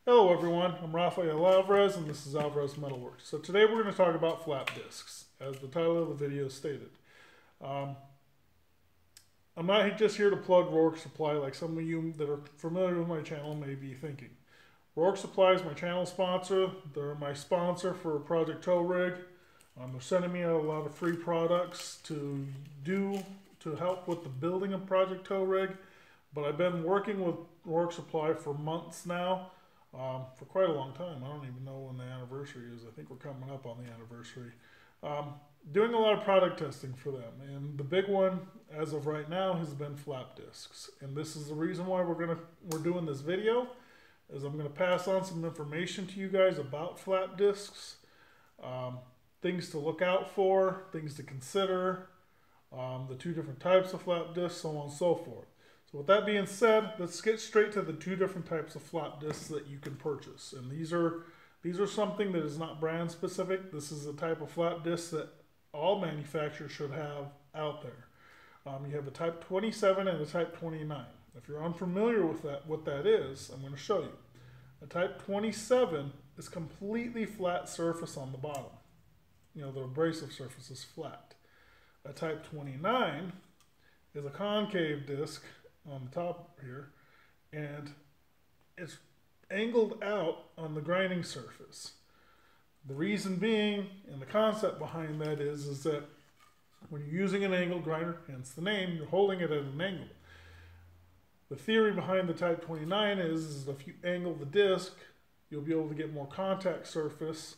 Hello everyone, I'm Alvarez and this is Alvarez Metalworks. So today we're going to talk about flat discs, as the title of the video stated. Um, I'm not just here to plug Rourke Supply like some of you that are familiar with my channel may be thinking. Rourke Supply is my channel sponsor. They're my sponsor for Project Tow Rig. They're sending me out a lot of free products to help with the building of Project Tow Rig. But I've been working with Rourke Supply for months now. For quite a long time. I don't even know when the anniversary is. I think we're coming up on the anniversary. Doing a lot of product testing for them, and the big one as of right now has been flap discs. And this is the reason why we're doing this video, is I'm gonna pass on some information to you guys about flap discs, things to look out for, things to consider, the two different types of flap discs, so on and so forth. With that being said, let's get straight to the two different types of flap discs that you can purchase. And these are something that is not brand specific. This is the type of flap disc that all manufacturers should have out there. You have a Type 27 and a Type 29. If you're unfamiliar with what that is, I'm going to show you. A Type 27 is completely flat surface on the bottom. You know, the abrasive surface is flat. A Type 29 is a concave disc on the top here, and it's angled out on the grinding surface. The reason being, and the concept behind that is that when you're using an angle grinder, hence the name, you're holding it at an angle. The theory behind the Type 29 is if you angle the disc, you'll be able to get more contact surface,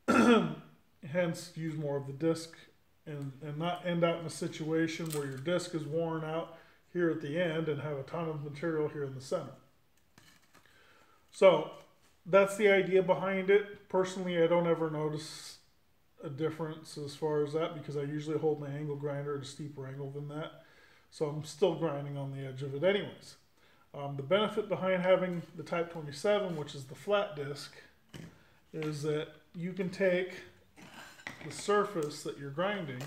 hence use more of the disc, and not end up in a situation where your disc is worn out here at the end and have a ton of material here in the center. So that's the idea behind it. Personally, I don't ever notice a difference as far as that, because I usually hold my angle grinder at a steeper angle than that. So I'm still grinding on the edge of it anyways. The benefit behind having the Type 27, which is the flat disc, is that you can take the surface that you're grinding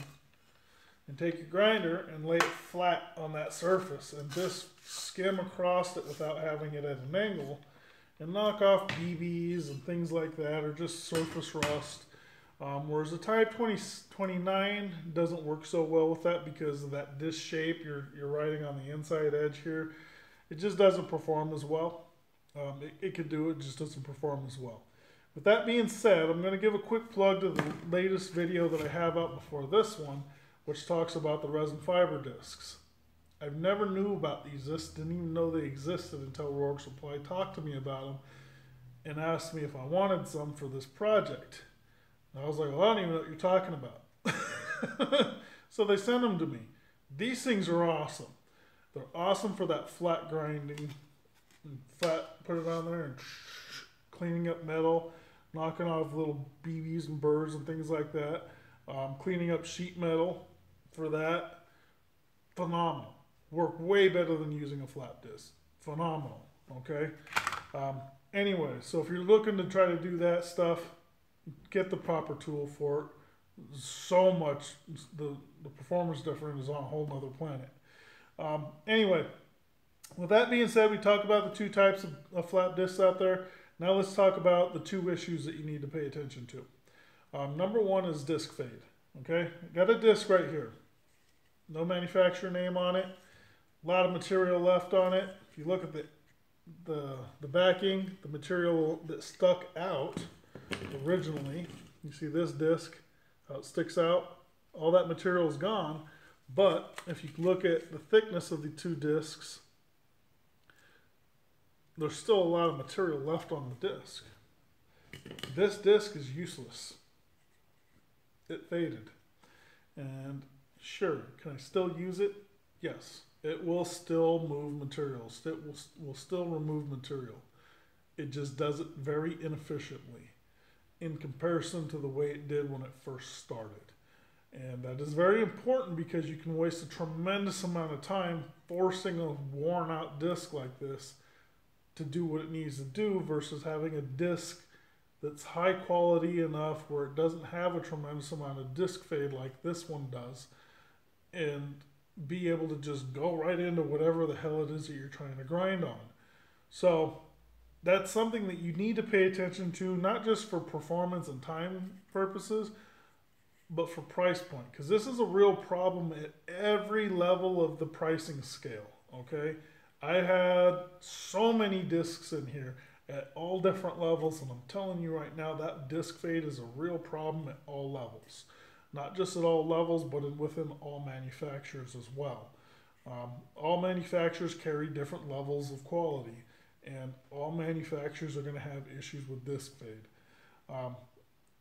and take your grinder and lay it flat on that surface and just skim across it without having it at an angle, and knock off BBs and things like that, or just surface rust. Whereas the Type 29 doesn't work so well with that because of that disc shape. You're riding on the inside edge here. It just doesn't perform as well. It could do it, just doesn't perform as well. With that being said, I'm going to give a quick plug to the latest video that I have up before this one, which talks about the resin fiber discs. I've never knew about these discs, didn't even know they existed until Rourke Supply talked to me about them and asked me if I wanted some for this project. And I was like, well, I don't even know what you're talking about. So they sent them to me. These things are awesome. They're awesome for that flat grinding, flat, put it on there and cleaning up metal, knocking off little BBs and burrs and things like that, cleaning up sheet metal. For that, phenomenal. Work way better than using a flat disc. Phenomenal. Okay. Anyway, so if you're looking to try to do that stuff, get the proper tool for it. So much, the performance difference is on a whole nother planet. Anyway, with that being said, we talked about the two types of flat discs out there. Now let's talk about the two issues that you need to pay attention to. Number one is disc fade. Okay, got a disc right here. No manufacturer name on it. A lot of material left on it. If you look at the backing, the material that stuck out originally, you see this disc, how it sticks out. All that material is gone. But if you look at the thickness of the two discs, there's still a lot of material left on the disc. This disc is useless. It faded. And sure, can I still use it? Yes. It will still move material. It will still remove material. It just does it very inefficiently in comparison to the way it did when it first started. And that is very important because you can waste a tremendous amount of time forcing a worn out disc like this to do what it needs to do versus having a disc that's high quality enough where it doesn't have a tremendous amount of disc fade like this one does, and be able to just go right into whatever the hell it is that you're trying to grind on. So that's something that you need to pay attention to, not just for performance and time purposes, but for price point. Because this is a real problem at every level of the pricing scale, okay? I had so many discs in here at all different levels, and I'm telling you right now that disc fade is a real problem at all levels. Not just at all levels, but within all manufacturers as well. All manufacturers carry different levels of quality, and all manufacturers are going to have issues with disc fade.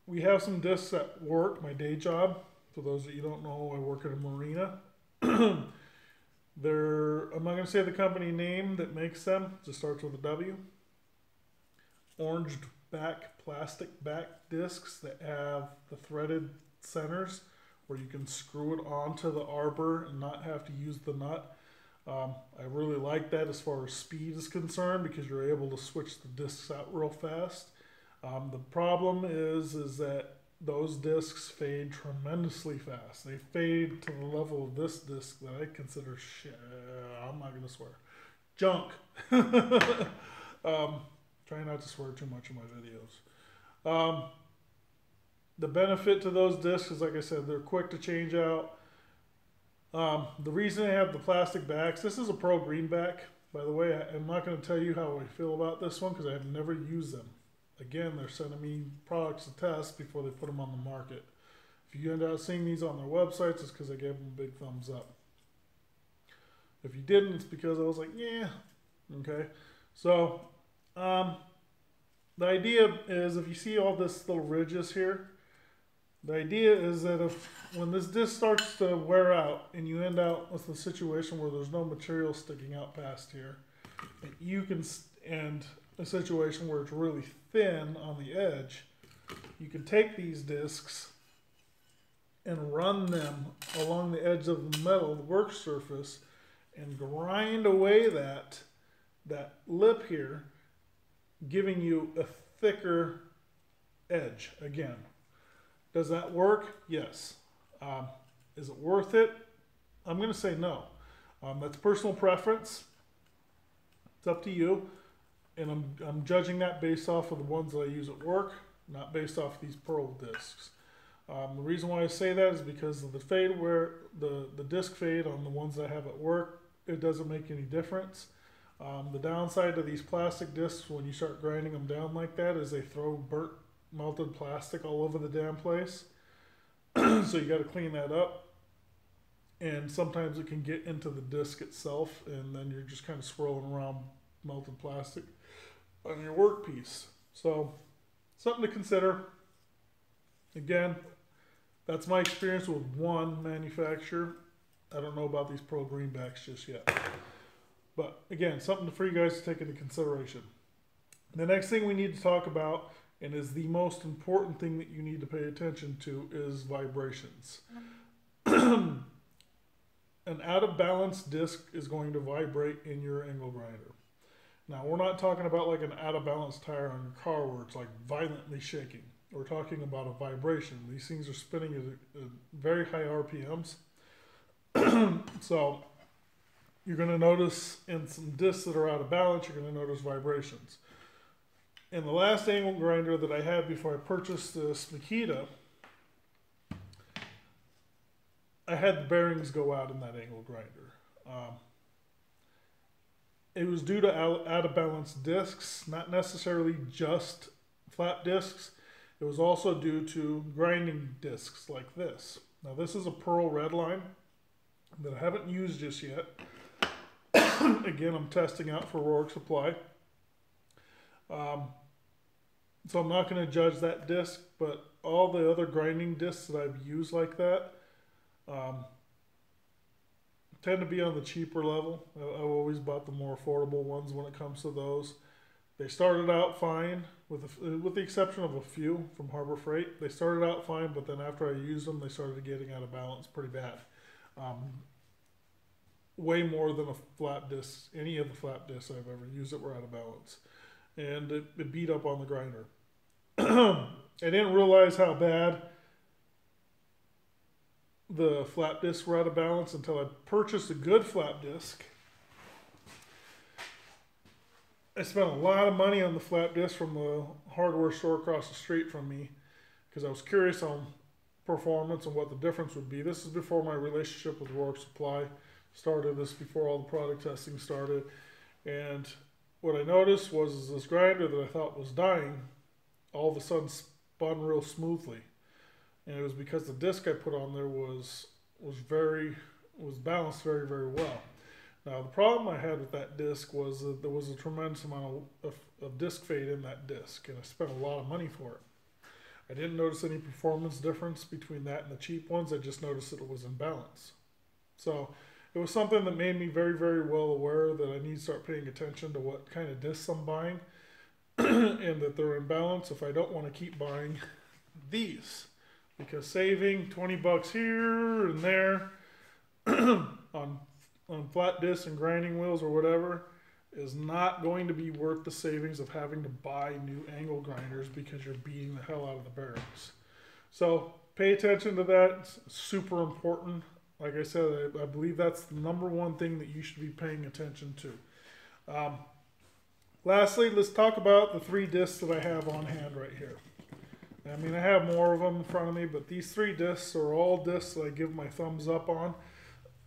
We have some discs at work, my day job. For those that you don't know, I work at a marina. I'm not going to say the company name that makes them, it just starts with a W. Orange back, plastic back discs that have the threaded centers where you can screw it onto the arbor and not have to use the nut. I really like that as far as speed is concerned because you're able to switch the discs out real fast. The problem is that those discs fade tremendously fast. They fade to the level of this disc that I consider I'm not going to swear. Junk. Try not to swear too much in my videos. The benefit to those discs is, like I said, they're quick to change out. The reason I have the plastic backs, this is a Pro Greenback, by the way. I'm not going to tell you how I feel about this one because I have never used them. Again, they're sending me products to test before they put them on the market. If you end up seeing these on their websites, it's because I gave them a big thumbs up. If you didn't, it's because I was like, yeah, okay. So, the idea is if you see all this little ridges here, the idea is that when this disc starts to wear out and you end up with a situation where there's no material sticking out past here, and a situation where it's really thin on the edge, you can take these discs and run them along the edge of the metal, the work surface, and grind away that lip here, giving you a thicker edge again. Does that work? Yes. Is it worth it? I'm going to say no. That's personal preference. It's up to you. And I'm judging that based off of the ones that I use at work, not based off these pearl discs. The reason why I say that is because of the fade where the disc fade on the ones that I have at work, it doesn't make any difference. The downside to these plastic discs when you start grinding them down like that is they throw burnt melted plastic all over the damn place. So you got to clean that up. And sometimes it can get into the disc itself and then you're just kind of swirling around melted plastic on your workpiece. So something to consider. Again, that's my experience with one manufacturer. I don't know about these Pro Greenbacks just yet. But again, something for you guys to take into consideration. The next thing we need to talk about, and is the most important thing that you need to pay attention to, is vibrations. An out of balance disc is going to vibrate in your angle grinder. Now, we're not talking about like an out of balance tire on your car where it's like violently shaking. We're talking about a vibration. These things are spinning at very high RPMs. So you're going to notice in some discs that are out of balance, you're going to notice vibrations. In the last angle grinder that I had before I purchased this Makita, I had the bearings go out in that angle grinder. It was due to out of balance discs, not necessarily just flat discs. It was also due to grinding discs like this. Now this is a Pearl Redline that I haven't used just yet. Again, I'm testing out for Roark Supply. So I'm not going to judge that disc, but all the other grinding discs that I've used like that tend to be on the cheaper level. I've always bought the more affordable ones when it comes to those. They started out fine, with the exception of a few from Harbor Freight. They started out fine, but then after I used them, they started getting out of balance pretty bad. Way more than a flat disc. Any of the flat discs I've ever used that were out of balance. And it beat up on the grinder. I didn't realize how bad the flap discs were out of balance until I purchased a good flap disc. I spent a lot of money on the flat disc from the hardware store across the street from me because I was curious on performance and what the difference would be. This is before my relationship with Rourke Supply started. This is before all the product testing started. And what I noticed was this grinder that I thought was dying all of a sudden spun real smoothly. And it was because the disc I put on there was balanced very, very well. Now the problem I had with that disc was that there was a tremendous amount of disc fade in that disc, and I spent a lot of money for it. I didn't notice any performance difference between that and the cheap ones. I just noticed that it was in balance. So it was something that made me very, very well aware that I need to start paying attention to what kind of discs I'm buying and that they're in balance if I don't want to keep buying these. Because saving 20 bucks here and there on flat discs and grinding wheels or whatever is not going to be worth the savings of having to buy new angle grinders because you're beating the hell out of the bearings. So pay attention to that. It's super important. Like I said, I believe that's the number one thing that you should be paying attention to. Lastly, let's talk about the 3 discs that I have on hand right here. I mean, I have more of them in front of me, but these 3 discs are all discs that I give my thumbs up on.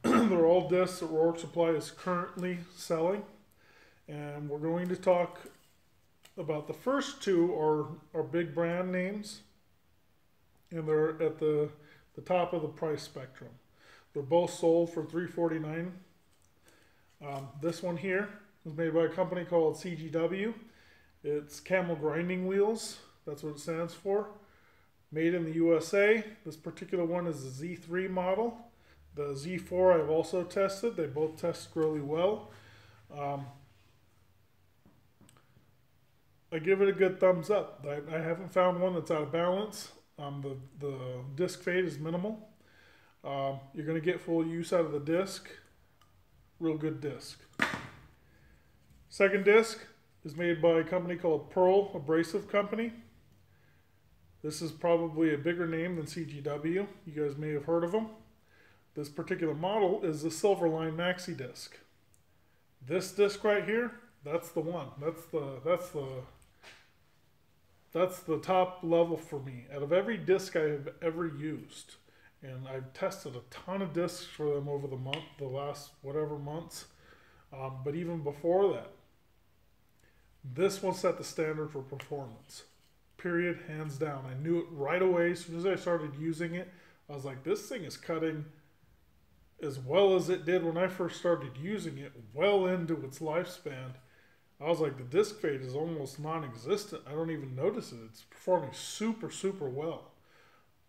They're all discs that Rourke Supply is currently selling. And we're going to talk about the first 2 are big brand names. And they're at the top of the price spectrum. They're both sold for $349. This one here is made by a company called CGW. It's Camel Grinding Wheels. That's what it stands for. Made in the USA. This particular one is the Z3 model. The Z4 I've also tested. They both test really well. I give it a good thumbs up. I haven't found one that's out of balance. The disc fade is minimal. You're going to get full use out of the disc. Real good disc. Second disc is made by a company called Pearl Abrasive Company. This is probably a bigger name than CGW. You guys may have heard of them. This particular model is the Silverline Maxi Disc. This disc right here, that's the one. That's the top level for me. Out of every disc I have ever used, and I've tested a ton of discs for them over the last whatever months, but even before that, this one set the standard for performance. Period, hands down. I knew it right away. As soon as I started using it, I was like, this thing is cutting as well as it did when I first started using it, well into its lifespan. I was like, the disc fade is almost non-existent. I don't even notice it. It's performing super, super well.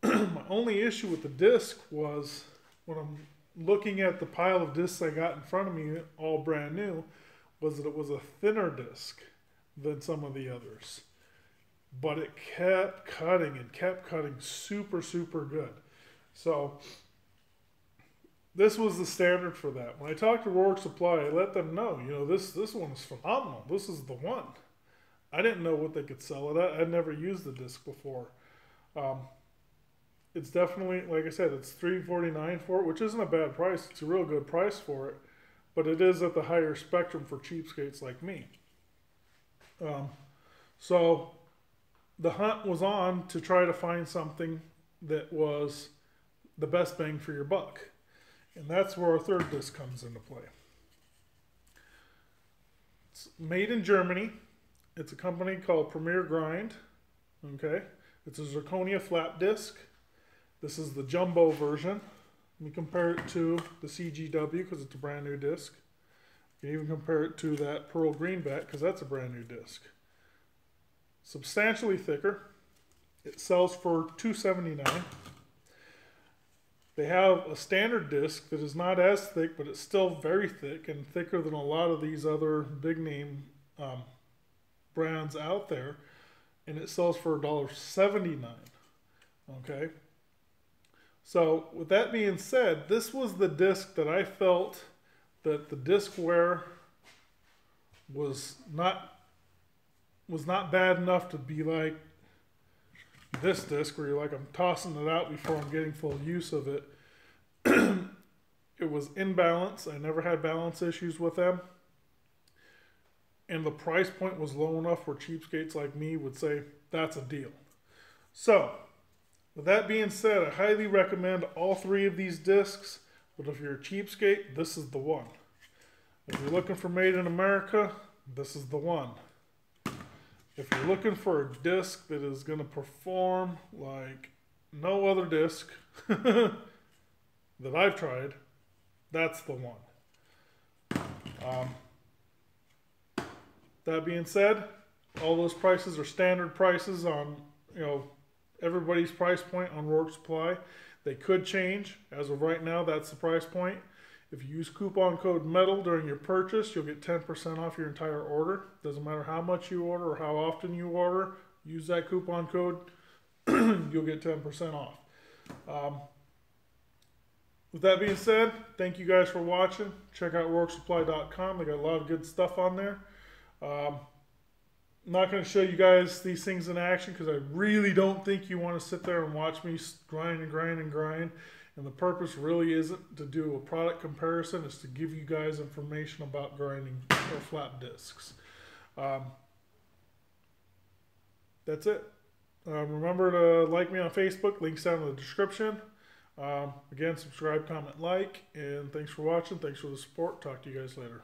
My only issue with the disc was when I'm looking at the pile of discs I got in front of me, all brand new, was that it was a thinner disc than some of the others. But it kept cutting and kept cutting super, super good. So this was the standard for that. When I talked to Rourke Supply, I let them know, you know, this one is phenomenal. This is the one. I didn't know what they could sell it at. I'd never used the disc before. It's definitely, like I said, it's $349 for it, which isn't a bad price. It's a real good price for it, but it is at the higher spectrum for cheapskates like me. So the hunt was on to try to find something that was the best bang for your buck. And that's where our third disc comes into play. It's made in Germany. It's a company called Premier Grind. Okay. It's a zirconia flat disc. This is the jumbo version. Let me compare it to the CGW because it's a brand new disc. You can even compare it to that Pearl Greenback because that's a brand new disc. Substantially thicker. It sells for $279. They have a standard disc that is not as thick, but it's still very thick and thicker than a lot of these other big name brands out there. And it sells for $1.79. Okay. So with that being said, this was the disc that I felt that the disc wear was not bad enough to be like this disc where you're like, I'm tossing it out before I'm getting full use of it. It was in balance. I never had balance issues with them. and the price point was low enough where cheapskates like me would say, that's a deal. So, with that being said, I highly recommend all 3 of these discs, but if you're a cheapskate, this is the one. If you're looking for made in America, this is the one. If you're looking for a disc that is going to perform like no other disc that I've tried, that's the one. That being said, all those prices are standard prices on, everybody's price point on Rourke Supply. They could change. As of right now, that's the price point. If you use coupon code METAL during your purchase, you'll get 10% off your entire order. Doesn't matter how much you order or how often you order, use that coupon code, you'll get 10% off. With that being said, thank you guys for watching. Check out RourkeSupply.com. They got a lot of good stuff on there. I'm not going to show you guys these things in action because I really don't think you want to sit there and watch me grind and grind and grind. And the purpose really isn't to do a product comparison. It's to give you guys information about grinding or flat discs. That's it. Remember to like me on Facebook. Links down in the description. Again, subscribe, comment, like. And thanks for watching. Thanks for the support. Talk to you guys later.